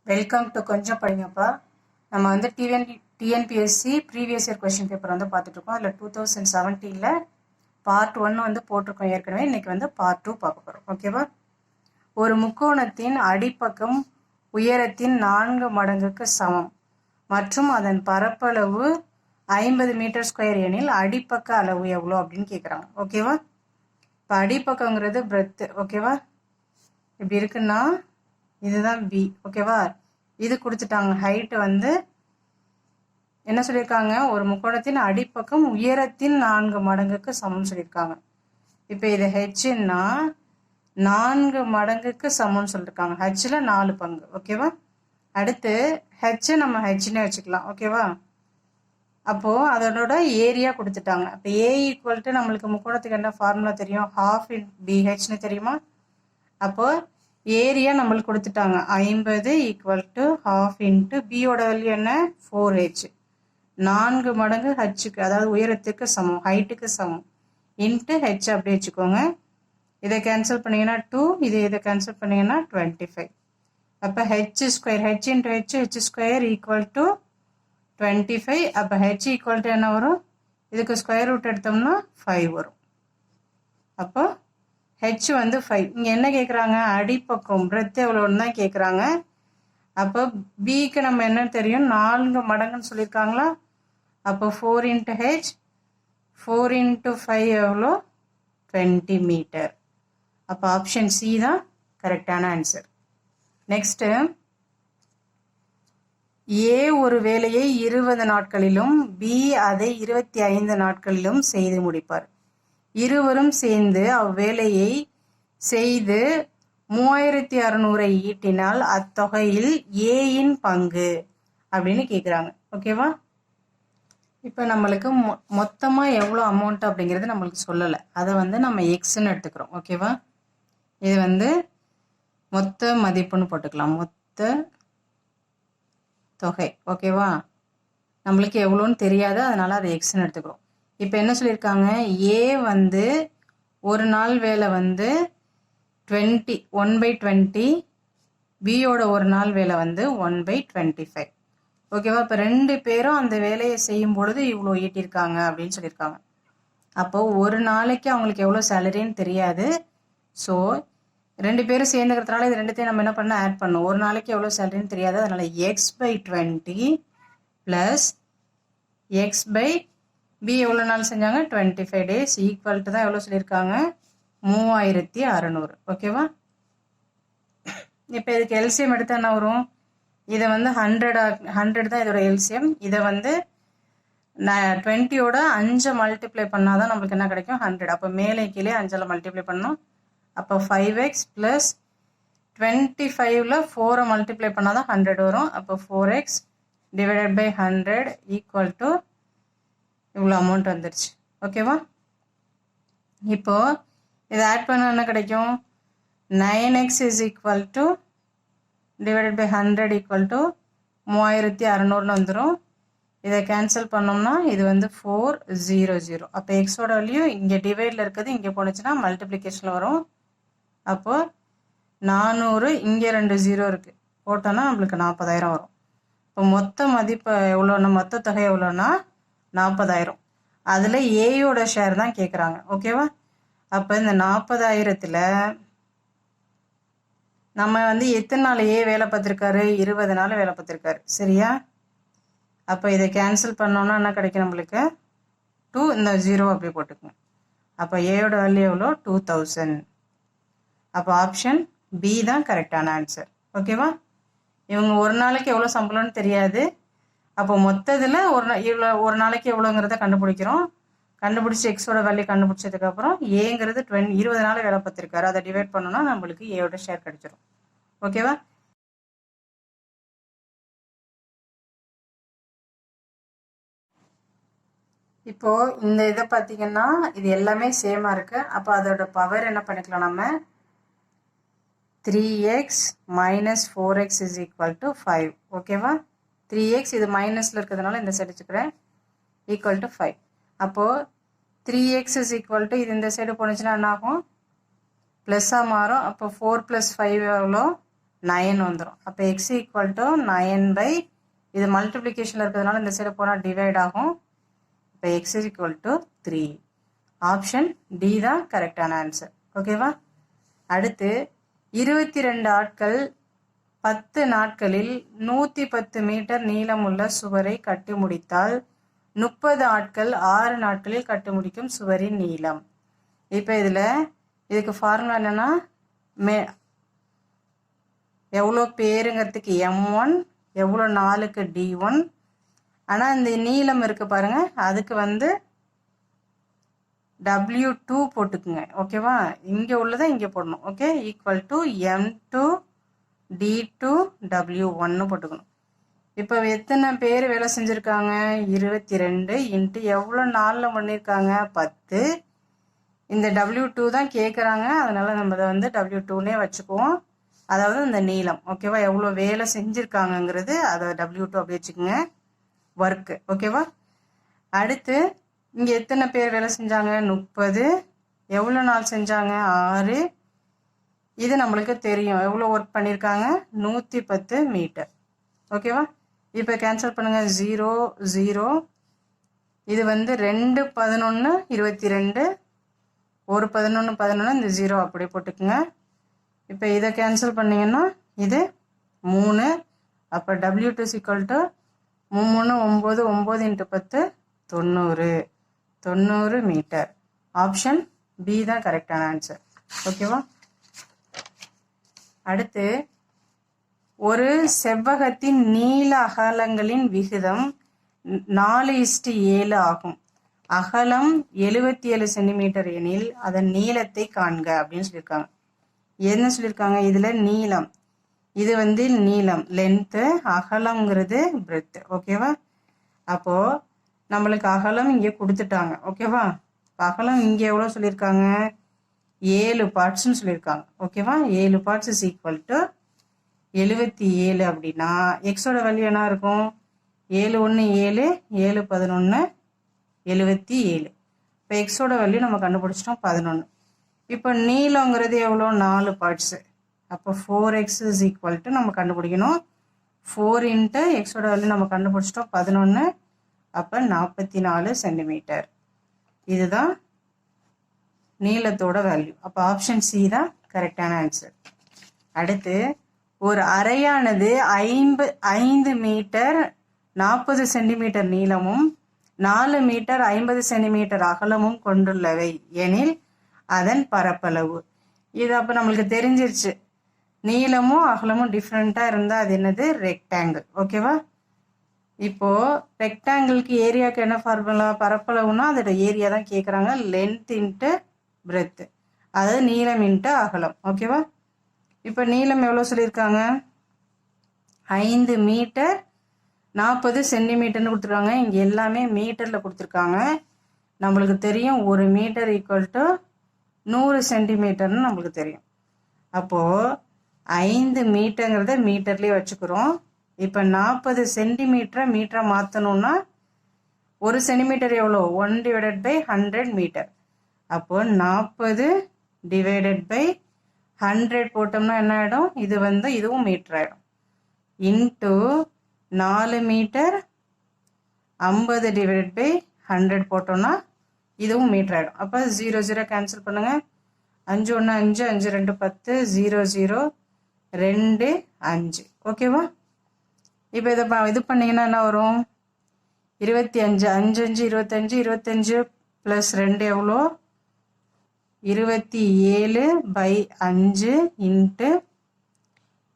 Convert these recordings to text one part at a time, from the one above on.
Welcome to கொஞ்சம் படிங்கப்பா. நம்ம வந்து TNPSC previous year question paper வந்து பார்த்துட்ருக்கோம். அதில் 2017 பார்ட் 1 வந்து போட்டிருக்கோம் ஏற்கனவே. இன்றைக்கி வந்து பார்ட் 2 பார்க்க போகிறோம். ஓகேவா? ஒரு முக்கோணத்தின் அடிப்பக்கம் உயரத்தின் 4 மடங்குக்கு சமம் மற்றும் அதன் பரப்பளவு 50 மீட்டர் ஸ்கொயர் எனில் அடிப்பக்க அளவு எவ்வளோ அப்படின்னு கேட்குறாங்க. ஓகேவா? இப்போ அடிப்பக்கங்கிறது பிரெத்து. ஓகேவா? இப்படி இருக்குன்னா இதுதான் பி. ஓகேவா? இது கொடுத்துட்டாங்க. ஹைட்டு வந்து என்ன சொல்லியிருக்காங்க, ஒரு முக்கோணத்தின் அடிப்பக்கம் உயரத்தின் 4 மடங்குக்கு சமம் சொல்லியிருக்காங்க. இப்போ இது ஹெச்ன்னா 4 மடங்குக்கு சமம்னு சொல்லியிருக்காங்க. ஹெச்சில் 4 பங்கு. ஓகேவா? அடுத்து ஹெச்சை நம்ம ஹெச்னே வச்சுக்கலாம். ஓகேவா? அப்போது அதனோட ஏரியா கொடுத்துட்டாங்க. இப்போ ஏ ஈக்குவல் டு நம்மளுக்கு முக்கோணத்துக்கு என்ன ஃபார்முலா தெரியும், ½ BHன்னு தெரியுமா? அப்போது ஏரியா நம்மளுக்கு கொடுத்துட்டாங்க 50 ஈக்குவல் டு ½ பியோட வேல்யூ என்ன, 4H. 4 மடங்கு ஹச்சுக்கு, அதாவது உயரத்துக்கு சமம், ஹைட்டுக்கு சமம், இன்ட்டு ஹெச் அப்படி வச்சுக்கோங்க. இதை கேன்சல் பண்ணிங்கன்னா 2, இதை கேன்சல் பண்ணிங்கன்னா 25. அப்போ H square, H into H square equal to 25. அப்போ ஹெச் ஈக்குவல் டு என்ன வரும், இதுக்கு ஸ்கொயர் ரூட் எடுத்தோம்னா 5 வரும். அப்போ ஹெச் வந்து 5. இங்கே என்ன கேட்குறாங்க, அடிப்பக்கம் பிரெத் எவ்வளோன்னு தான் கேட்குறாங்க. அப்போ பிக்கு நம்ம என்ன தெரியும், 4 மடங்குன்னு சொல்லியிருக்காங்களா. அப்போ 4 இன்ட்டு ஹெச், 4 இன்ட்டு 5 எவ்வளோ, 20 மீட்டர். அப்போ ஆப்ஷன் சி தான் கரெக்டான ஆன்சர். நெக்ஸ்ட்டு, ஏ ஒரு வேலையை 20 நாட்களிலும் பி அதை 25 நாட்களிலும் செய்து முடிப்பார். இருவரும் சேர்ந்து அவ்வேலையை செய்து 3600 ஈட்டினால் அத்தொகையில் ஏயின் பங்கு அப்படின்னு கேட்குறாங்க. ஓகேவா? இப்போ நம்மளுக்கு மொத்தமாக எவ்வளோ அமௌண்ட் அப்படிங்கிறது நம்மளுக்கு சொல்லலை. அதை வந்து நம்ம எக்ஸ்ன்னு எடுத்துக்கிறோம். ஓகேவா? இது வந்து மொத்த மதிப்புன்னு போட்டுக்கலாம், மொத்த தொகை. ஓகேவா? நம்மளுக்கு எவ்வளோன்னு தெரியாது, அதனால் அதை எக்ஸ்ன்னு எடுத்துக்கிறோம். இப்போ என்ன சொல்லியிருக்காங்க, ஏ வந்து ஒரு நாள் வேலை வந்து 1/20, பியோட ஒரு நாள் வேலை வந்து 1/25. ஓகேவா? இப்போ 2 பேரும் அந்த வேலையை செய்யும் பொழுது இவ்வளோ ஈட்டியிருக்காங்க அப்படின்னு சொல்லியிருக்காங்க. அப்போ ஒரு நாளைக்கு அவங்களுக்கு எவ்வளோ சேலரின்னு தெரியாது. ஸோ 2 பேரும் சேர்ந்துக்கிறதுனால இது ரெண்டுத்தையும் நம்ம என்ன பண்ண ஆட் பண்ணோம். ஒரு நாளைக்கு எவ்வளோ சேலரின்னு தெரியாது, அதனால x/20 ப்ளஸ் x/, பி எவ்வளோ நாள் செஞ்சாங்க, 25 days, ஈக்குவல் டு தான் எவ்வளோ சொல்லியிருக்காங்க, 3600. ஓகேவா? இப்போ இதுக்கு எல்சிஎம் எடுத்தால் என்ன வரும், இதை வந்து 100 தான் இதோட எல்சிஎம். இதை வந்து 20யோட 5 மல்டிப்ளை பண்ணால் தான் நம்மளுக்கு என்ன கிடைக்கும், 100. அப்போ மேலே கீழே 5ஆல் மல்டிப்ளை பண்ணணும். அப்போ 5x ப்ளஸ் 25ல் 4 மல்டிப்ளை பண்ணால் தான் 100 வரும். அப்போ 4x divided by 100 equal to இவ்வளோ அமௌண்ட் வந்துருச்சு. ஓகேவா? இப்போது இதை ஆட் பண்ணால் என்ன கிடைக்கும், 9x is equal to divided by 100 equal to 3600ன்னு வந்துடும். இதை கேன்சல் பண்ணோம்னா இது வந்து 400. அப்போ எக்ஸோட வேல்யூ இங்கே டிவைடில் இருக்கிறது இங்கே போணுச்சுன்னா மல்டிப்ளிகேஷனில் வரும். அப்போது 400, இங்கே 2 0 இருக்குது, போட்டோன்னா நம்மளுக்கு 40,000 வரும். இப்போ மொத்த மதிப்பு எவ்வளோன்னா, மொத்த தொகை எவ்வளோன்னா 40,000. அதில் ஏயோட ஷேர் தான் கேட்குறாங்க. ஓகேவா? அப்போ இந்த 40,000த்தில் நம்ம வந்து எத்தனை நாள் ஏ வேலை பார்த்துருக்காரு, 20 நாள் வேலை பார்த்துருக்காரு. சரியா? அப்போ இதை கேன்சல் பண்ணோன்னா என்ன கிடைக்கும் நம்மளுக்கு, 2, இந்த 0 அப்படி போட்டுக்குங்க. அப்போ ஏயோட வேல்யூ எவ்வளோ, 2000. அப்போ ஆப்ஷன் பி தான் கரெக்டான ஆன்சர். ஓகேவா? இவங்க ஒரு நாளைக்கு எவ்வளோ சம்பளம்னு தெரியாது. அப்போ மொத்தத்தில் ஒரு நாளைக்கு எவ்வளோங்கிறத கண்டுபிடிக்கிறோம். கண்டுபிடிச்சி எக்ஸோட வேல்யூ கண்டுபிடிச்சதுக்கப்புறம் ஏங்கிறது 20 நாள் வேலை பார்த்துருக்காரு, அதை டிவைட் பண்ணோன்னா நம்மளுக்கு ஏயோட ஷேர் கிடைச்சிடும். ஓகேவா? இப்போது இந்த இதை பார்த்தீங்கன்னா இது எல்லாமே சேமாக இருக்குது. அப்போ அதோட பவர் என்ன பண்ணிக்கலாம், நம்ம 3x minus 4x is equal to 5. ஓகேவா? 3x இது மைனஸில் இருக்கிறதுனால இந்த சைடு வச்சுக்கிறேன், ஈக்குவல் டு 5. அப்போது 3x is equal to, இது இந்த சைடு போனுச்சுன்னா என்ன ஆகும், ப்ளஸ்ஸாக மாறும். அப்போ 4 + 5 எவ்வளோ, 9 வந்துடும். அப்போ எக்ஸ் ஈக்குவல் டு 9 இது மல்டிப்ளிகேஷனில் இருக்கிறதுனால இந்த சைடு போனால் டிவைட் ஆகும். இப்போ x equal to 3. Option D தான் கரெக்டான ஆன்சர். ஓகேவா? அடுத்து 22 ஆட்கள் 10 நாட்களில் 110 மீட்டர் நீளமுள்ள சுவரை கட்டி முடித்தால் 30 ஆட்கள் 6 நாட்களில் கட்டி முடிக்கும் சுவரின் நீளம். இப்போ இதுக்கு ஃபார்முலா என்னன்னா எவ்வளோ பேருங்கிறதுக்கு M1 எவ்வளோ நாளுக்கு D1. ஆனால் இந்த நீளம் இருக்கு பாருங்க, அதுக்கு W2 போட்டுக்குங்க. ஓகேவா? இங்கே உள்ளதை இங்கே போடணும். Okay, equal to M2 D2 W1 போட்டுக்கணும். இப்போ எத்தனை பேர் வேலை செஞ்சுருக்காங்க? 22 இன்ட்டு எவ்வளோ நாளில் பண்ணியிருக்காங்க? 10. இந்த W2 தான் கேட்குறாங்க, அதனால நம்ம அதை W2னே வச்சுக்குவோம். அதாவது இந்த நீளம். ஓகேவா? எவ்வளோ வேலை செஞ்சுருக்காங்கங்கிறது அதை W2 அப்படி வச்சுக்கோங்க, ஒர்க்கு. ஓகேவா? அடுத்து இங்கே எத்தனை பேர் வேலை செஞ்சாங்க? 30. எவ்வளோ நாள் செஞ்சாங்க? 6. இது நம்மளுக்கு தெரியும், எவ்வளோ ஒர்க் பண்ணியிருக்காங்க? 110 மீட்டர். ஓகேவா? இப்போ கேன்சல் பண்ணுங்க. 0 0. இது 2 11 22, ஒரு 11 11, இந்த 0 அப்படியே போட்டுக்குங்க. இப்போ இதை கேன்சல் பண்ணிங்கன்னா இது 3. அப்போ W2 equal to 3 9 9 into 10 90 90 metre. Option B தான் கரெக்டான ஆன்சர். ஓகேவா? அடுத்து ஒரு செவ்வகத்தின் நீள அகலங்களின் விகிதம் 4:7 ஆகும். அகலம் 77 சென்டிமீட்டர் எனில் அதன் நீளத்தை காண்க அப்படின்னு சொல்லியிருக்காங்க. என்ன சொல்லியிருக்காங்க? இதில் நீளம், இது நீளம் லென்த்து, அகலம்ங்கிறது பிரெத். ஓகேவா? அப்போது நம்மளுக்கு அகலம் இங்கே கொடுத்துட்டாங்க. ஓகேவா? அகலம் இங்கே எவ்வளோ சொல்லியிருக்காங்க? 7 பார்ட்ஸ்ன்னு சொல்லியிருக்காங்க. ஓகேவா? 7 பார்ட்ஸ் இஸ் ஈக்குவல் டு 77 அப்படின்னா எக்ஸோட வேல்யூ என்ன இருக்கும்? 7 1 7 7 11 77. இப்போ எக்ஸோட வேல்யூ நம்ம கண்டுபிடிச்சிட்டோம் 11. இப்போ நீளங்கிறது எவ்வளோ? 4 பார்ட்ஸு. அப்போ 4x இஸ் ஈக்குவல் டு நம்ம கண்டுபிடிக்கணும் 4 இன்ட்டு எக்ஸோட வேல்யூ நம்ம கண்டுபிடிச்சிட்டோம் 11. அப்போ 44 சென்டிமீட்டர். இதுதான் நீளத்தோட வேல்யூ. அப்போ ஆப்ஷன் சி தான் கரெக்டான ஆன்சர். அடுத்து ஒரு அறையானது 5 மீட்டர் 40 சென்டிமீட்டர் நீளமும் 4 மீட்டர் 50 சென்டிமீட்டர் அகலமும் கொண்டுள்ளவை எனில் அதன் பரப்பளவு. இது அப்போ நம்மளுக்கு தெரிஞ்சிருச்சு, நீளமும் அகலமும் டிஃப்ரெண்ட்டாக இருந்தால் அது என்னது? ரெக்டாங்கிள். ஓகேவா? இப்போது ரெக்டாங்கிளுக்கு ஏரியாவுக்கு என்ன ஃபார்முலா? பரப்பளவுனா அதோட ஏரியா தான் கேட்குறாங்க. லென்த் இன்ட்டு பிரெத்து, அதாவது நீளம் இன்ட்டு அகலம். ஓகேவா? இப்போ நீளம் எவ்வளோ சொல்லியிருக்காங்க? 5 மீட்டர் 40 சென்டிமீட்டர்னு கொடுத்துருக்காங்க. இங்கே எல்லாமே மீட்டரில் கொடுத்துருக்காங்க. நம்மளுக்கு தெரியும் 1 மீட்டர் ஈக்குவல் டு 100 சென்டிமீட்டர்னு நம்மளுக்கு தெரியும். அப்போது 5 மீட்டருங்கிறத மீட்டர்லேயே வச்சுக்கிறோம். இப்போ 40 சென்டிமீட்டரை மீட்டரை மாற்றணுன்னா 1 சென்டிமீட்டர் எவ்வளோ? 1/100 மீட்டர். அப்போது 40 டிவைடட் பை 100 போட்டோம்னா என்ன ஆகிடும்? இது இதுவும் மீட்டர் ஆகிடும். இன்ட்டு 4 மீட்டர் 50 டிவைடட் பை 100 போட்டோம்னா இதுவும் மீட்டர் ஆகிடும். அப்போ 0 0 கேன்சல் பண்ணுங்கள். 5 1 5 5 2 10 0 0 2 5. ஓகேவா? இப்போ இதை இது பண்ணிங்கன்னா என்ன வரும்? 25 5 5 25 25 ப்ளஸ் 2 எவ்வளோ? 27/5 இன்ட்டு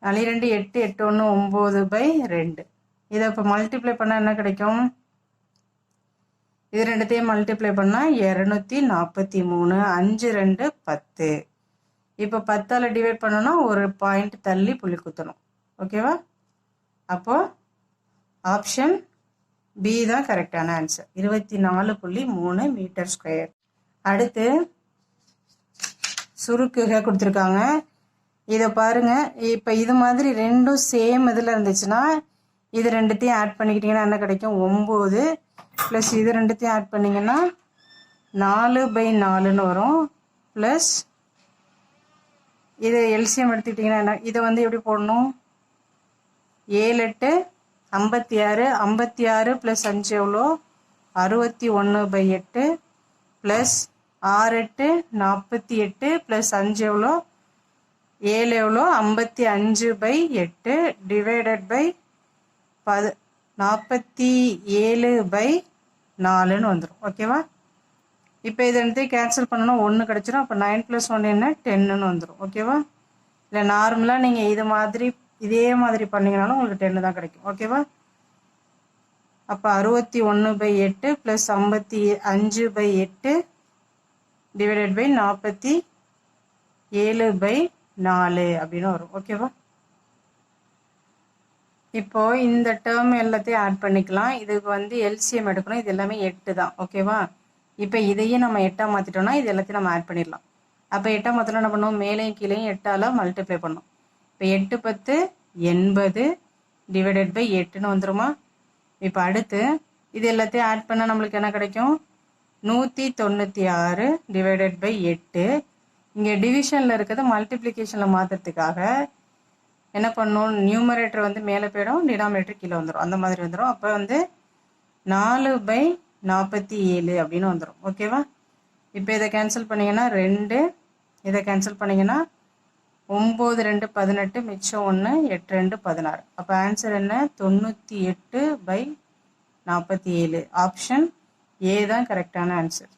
2 8 8 1 9/2. இதை இப்போ மல்டிப்ளை பண்ணால் என்ன கிடைக்கும்? இது ரெண்டுத்தையும் மல்டிப்ளை பண்ணால் 243. 5 2 10. இப்போ 10ஆல் டிவைட் பண்ணோன்னா ஒரு பாயிண்ட் தள்ளி புள்ளி குத்தணும். ஓகேவா? அப்போது ஆப்ஷன் பி தான் கரெக்டான ஆன்சர். 24.3 metre square. அடுத்து சுருக்குக கொடுத்துருக்காங்க. இதை பாருங்கள். இப்போ இது மாதிரி ரெண்டும் சேம் இதில் இருந்துச்சுன்னா இது ரெண்டுத்தையும் ஆட் பண்ணிக்கிட்டிங்கன்னா என்ன கிடைக்கும்? 9 ப்ளஸ் இது ரெண்டுத்தையும் ஆட் பண்ணிங்கன்னா 4/4ன்னு வரும். ப்ளஸ் இது எல்சிஎம் எடுத்துக்கிட்டிங்கன்னா என்ன, இதை வந்து எப்படி போடணும், 7 8 56, 56 ப்ளஸ் 5 எவ்வளோ 61/8 ப்ளஸ் 6 8 48 ப்ளஸ் 5 எவ்வளோ 7 எவ்வளோ 55/8 டிவைடட் பை 47/4ன்னு வந்துடும். ஓகேவா? இப்போ இதை வந்து கேன்சல் பண்ணணும், 1 கிடச்சிடும். அப்போ 9 + 1 என்ன 10ன்னு வந்துடும். ஓகேவா? இல்லை நார்மலாக நீங்கள் இதே மாதிரி பண்ணிங்கனாலும் உங்களுக்கு 10 தான் கிடைக்கும். ஓகேவா? அப்போ 61/8 ப்ளஸ் 55/8 டிவைடட் பை 47/4 அப்படின்னு வரும். ஓகேவா? இப்போ இந்த டேர்ம் எல்லாத்தையும் ஆட் பண்ணிக்கலாம். இதுக்கு வந்து எல்சிஎம் எடுக்கணும். இது எல்லாமே 8 தான். ஓகேவா? இப்போ இதையும் நம்ம 8ஆக மாற்றிட்டோம்னா இது எல்லாத்தையும் நம்ம ஆட் பண்ணிடலாம். அப்போ 8ஆக மாற்றினா என்ன பண்ணுவோம், மேலேயும் கீழேயும் 8ஆல் மல்டிப்ளை பண்ணோம். இப்போ 8 10 80 டிவைடட் பை 8ன்னு வந்துருமா? இப்போ அடுத்து இது எல்லாத்தையும் ஆட் பண்ணால் நம்மளுக்கு என்ன கிடைக்கும், 196 டிவைடட் பை 8. இங்கே டிவிஷனில் இருக்கிறத மல்டிப்ளிகேஷனில் மாற்றுறதுக்காக என்ன பண்ணணும், நியூமரேட்டர் வந்து மேலே போயிடும், டினாமினேட்டர் கீழே வந்துடும். அந்த மாதிரி வந்துடும். அப்போ வந்து 4/47 அப்படின்னு வந்துடும். ஓகேவா? இப்போ இதை கேன்சல் பண்ணிங்கன்னா 2, இதை கேன்சல் பண்ணிங்கன்னா 9 2 18 மிச்சம் 1 8 2 16. அப்போ ஆன்சர் என்ன, 98/47. ஆப்ஷன் ஏ தான் கரெக்டான ஆன்சர்.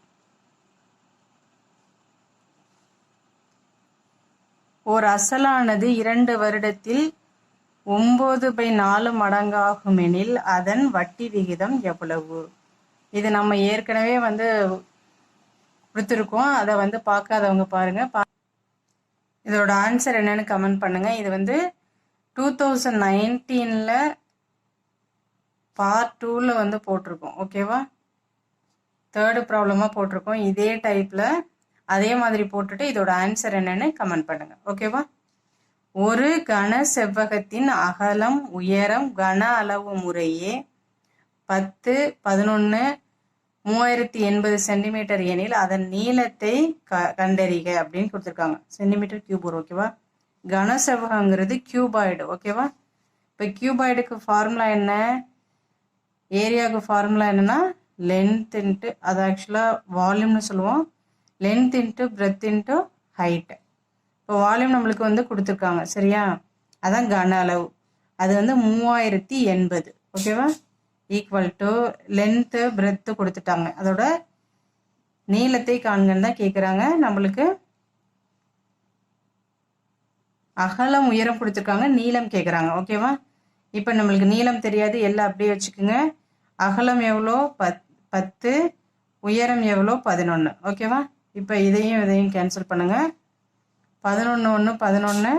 ஓர் அசலானது 2 வருடத்தில் 9/4 மடங்காகுமெனில் அதன் வட்டி விகிதம் எவ்வளவு? இது நம்ம ஏற்கனவே வந்து கொடுத்துருக்கோம். அதை வந்து பார்க்காதவங்க பாருங்க. இதோட ஆன்சர் என்னன்னு கமெண்ட் பண்ணுங்க. இது வந்து 2019ல் பார்ட் 2ல வந்து போட்டிருக்கோம். ஓகேவா? 3rd ப்ராப்ளமாக போட்டிருக்கோம். இதே டைப்பில் அதே மாதிரி போட்டுட்டு இதோட ஆன்சர் என்னன்னு கமெண்ட் பண்ணுங்க. ஓகேவா? ஒரு கன செவ்வகத்தின் அகலம் உயரம் கன அளவு முறையே 10 11 3080 சென்டிமீட்டர் எனில் அதன் நீளத்தை கண்டறிக அப்படின்னு கொடுத்துருக்காங்க. சென்டிமீட்டர் கியூப் வரும். ஓகேவா? கன செவ்வகங்கிறது கியூபாய்டு. ஓகேவா? இப்போ கியூபாய்டுக்கு ஃபார்முலா என்ன, ஏரியாவுக்கு ஃபார்முலா என்னன்னா லென்த் இன்ட்டு, அது ஆக்சுவலாக வால்யூம்னு சொல்லுவோம், length into breadth into height. இப்போ வால்யூம் நம்மளுக்கு வந்து கொடுத்துருக்காங்க. சரியா? அதான் கன அளவு. அது வந்து 3080. ஓகேவா? ஈக்குவல் டு லென்த்து பிரெத்து கொடுத்துட்டாங்க. அதோட நீளத்தை காண்கன்னு தான் கேட்குறாங்க. நம்மளுக்கு அகலம் உயரம் கொடுத்துருக்காங்க, நீளம் கேட்குறாங்க. ஓகேவா? இப்போ நம்மளுக்கு நீளம் தெரியாது, எல்லாம் அப்படியே வச்சுக்கோங்க. அகலம் எவ்வளோ 10, உயரம் எவ்வளோ 11. ஓகேவா? இப்போ இதையும் கேன்சல் பண்ணுங்க. 11 1 11,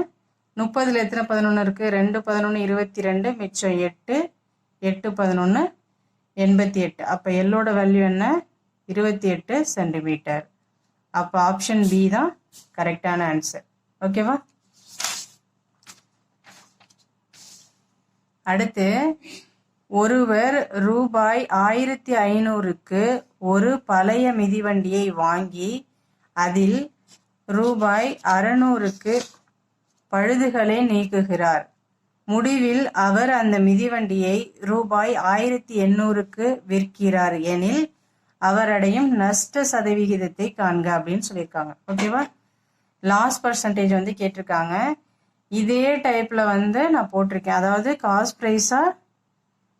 30ல் எத்தனை 11 இருக்குது, 2 11 22, மிச்சம் 8 8 11 88. அப்போ எல்லோட வேல்யூ என்ன, 28 சென்டிமீட்டர். அப்போ ஆப்ஷன் பி தான் கரெக்டான ஆன்சர். ஓகேவா? அடுத்து, ஒருவர் ரூபாய் 1500க்கு ஒரு பழைய மிதிவண்டியை வாங்கி அதில் ரூபாய் 600க்கு பழுதுகளை நீக்குகிறார். முடிவில் அவர் அந்த மிதிவண்டியை ரூபாய் 1800க்கு விற்கிறார் எனில் அவர் அடையும் நஷ்ட சதவிகிதத்தை காண்க அப்படின்னு சொல்லியிருக்காங்க. ஓகேவா? லாஸ் பர்சன்டேஜ் வந்து கேட்டிருக்காங்க. இதே டைப்ல வந்து நான் போட்டிருக்கேன். அதாவது காஸ்ட் ப்ரைஸா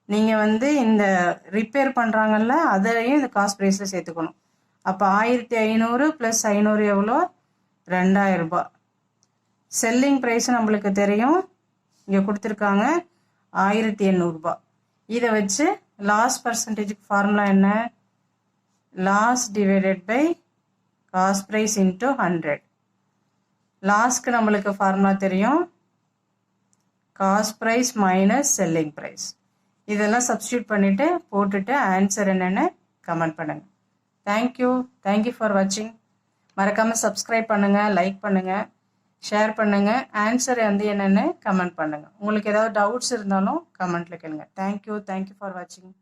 நீங்க வந்து இந்த ரிப்பேர் பண்றாங்கல்ல, அதையும் இந்த காஸ்ட் ப்ரைஸ்ல சேர்த்துக்கணும். அப்போ 1500 + 500 எவ்வளோ, 2000 ரூபாய். செல்லிங் ப்ரைஸ் நம்மளுக்கு தெரியும், இங்கே கொடுத்துருக்காங்க 1800 ரூபாய். இதை வச்சு லாஸ் பர்சன்டேஜுக்கு ஃபார்முலா என்ன, loss divided by cost price into 100. லாஸ்க்கு நம்மளுக்கு ஃபார்முலா தெரியும், cost price minus selling price. இதெல்லாம் சப்ஸ்டியூட் பண்ணிவிட்டு போட்டுட்டு ஆன்சர் என்னென்னு கமெண்ட் பண்ணுங்கள். தேங்க்யூ ஃபார் வாட்சிங். மறக்காமல் சப்ஸ்கிரைப் பண்ணுங்கள், லைக் பண்ணுங்கள், ஷேர் பண்ணுங்கள். ஆன்சர் வந்து என்னென்னு கமெண்ட் பண்ணுங்கள். உங்களுக்கு ஏதாவது டவுட்ஸ் இருந்தாலும் கமெண்ட்டில் கேளுங்க. தேங்க்யூ ஃபார் வாட்சிங்.